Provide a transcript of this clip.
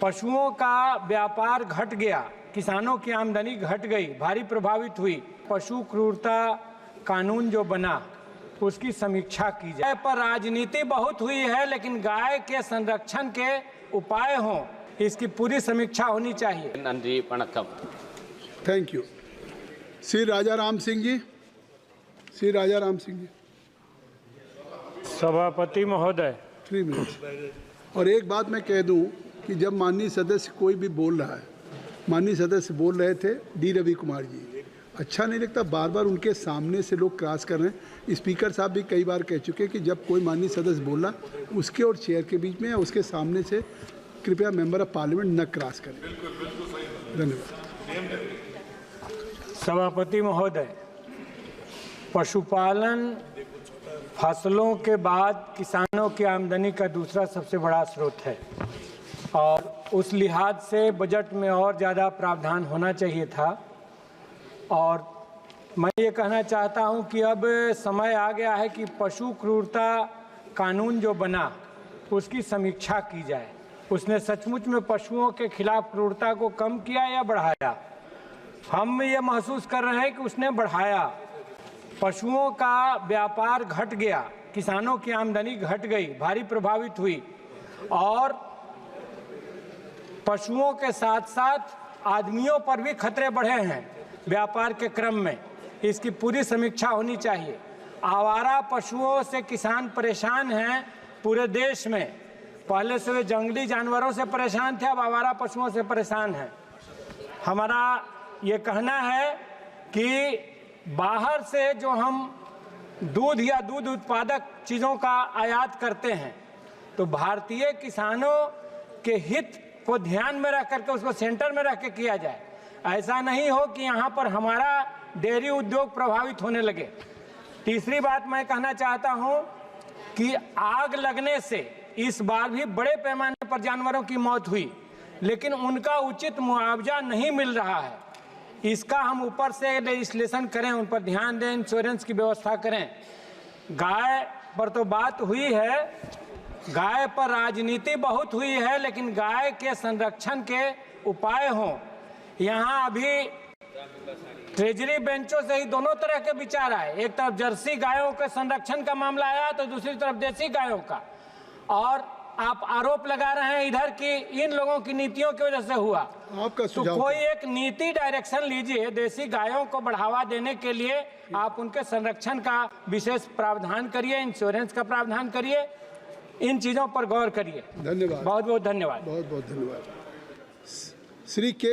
पशुओं का व्यापार घट गया, किसानों की आमदनी घट गई, भारी प्रभावित हुई। पशु क्रूरता कानून जो बना उसकी समीक्षा की जाए। पर राजनीति बहुत हुई है, लेकिन गाय के संरक्षण के उपाय हों, इसकी पूरी समीक्षा होनी चाहिए। नंदी वणक्कम। Thank you. श्री राजा राम सिंह जी। श्री राजा राम सिंह जी। सभापति महोदय, 3 मिनट। और एक बात मैं कह दूं कि जब माननीय सदस्य कोई भी बोल रहा है, माननीय सदस्य बोल रहे थे डी रवि कुमार जी, अच्छा नहीं लगता बार बार उनके सामने से लोग क्रॉस कर रहे हैं। स्पीकर साहब भी कई बार कह चुके कि जब कोई माननीय सदस्य बोल रहा उसके और चेयर के बीच में या उसके सामने से कृपया मेंबर ऑफ पार्लियामेंट न क्रॉस करें। धन्यवाद। सभापति महोदय, पशुपालन फसलों के बाद किसानों की आमदनी का दूसरा सबसे बड़ा स्रोत है और उस लिहाज से बजट में और ज़्यादा प्रावधान होना चाहिए था। और मैं ये कहना चाहता हूँ कि अब समय आ गया है कि पशु क्रूरता कानून जो बना उसकी समीक्षा की जाए। उसने सचमुच में पशुओं के खिलाफ क्रूरता को कम किया या बढ़ाया? हम ये महसूस कर रहे हैं कि उसने बढ़ाया। पशुओं का व्यापार घट गया, किसानों की आमदनी घट गई, भारी प्रभावित हुई और पशुओं के साथ साथ आदमियों पर भी खतरे बढ़े हैं व्यापार के क्रम में। इसकी पूरी समीक्षा होनी चाहिए। आवारा पशुओं से किसान परेशान हैं पूरे देश में। पहले से वे जंगली जानवरों से परेशान थे, अब आवारा पशुओं से परेशान हैं। हमारा ये कहना है कि बाहर से जो हम दूध या दूध उत्पादक चीज़ों का आयात करते हैं तो भारतीय किसानों के हित को ध्यान में रख करके उसको सेंटर में रख के किया जाए। ऐसा नहीं हो कि यहाँ पर हमारा डेयरी उद्योग प्रभावित होने लगे। तीसरी बात मैं कहना चाहता हूँ कि आग लगने से इस बार भी बड़े पैमाने पर जानवरों की मौत हुई, लेकिन उनका उचित मुआवजा नहीं मिल रहा है। इसका हम ऊपर से लेजिस्लेशन करें, उन पर ध्यान दें, इंश्योरेंस की व्यवस्था करें। गाय पर तो बात हुई है, गाय पर राजनीति बहुत हुई है, लेकिन गाय के संरक्षण के उपाय हों। यहाँ अभी ट्रेजरी बेंचों से ही दोनों तरह के विचार आए। एक तरफ जर्सी गायों के संरक्षण का मामला आया तो दूसरी तरफ देसी गायों का। और आप आरोप लगा रहे हैं इधर कि इन लोगों की नीतियों की वजह से हुआ। आपका तो कोई एक नीति डायरेक्शन लीजिए। देसी गायों को बढ़ावा देने के लिए आप उनके संरक्षण का विशेष प्रावधान करिए, इंश्योरेंस का प्रावधान करिए, इन चीजों पर गौर करिए। धन्यवाद। बहुत बहुत धन्यवाद। बहुत बहुत धन्यवाद। श्री के